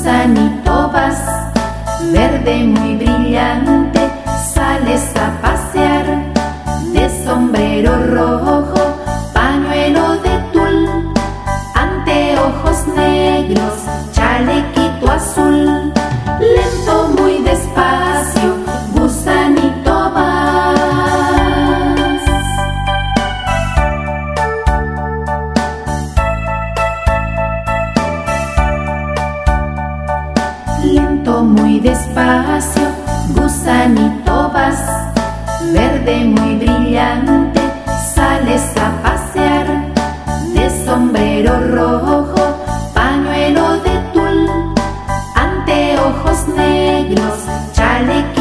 gusanito vas, verde muy brillante, sales a pasear, de sombrero rojo, pañuelo de tul, anteojos negros, chalequito azul. Lento, muy despacio, gusanito vas. Lento, muy despacio, gusanito vas, verde muy brillante, sales a pasear, de sombrero rojo, pañuelo de tul, anteojos negros, chalequito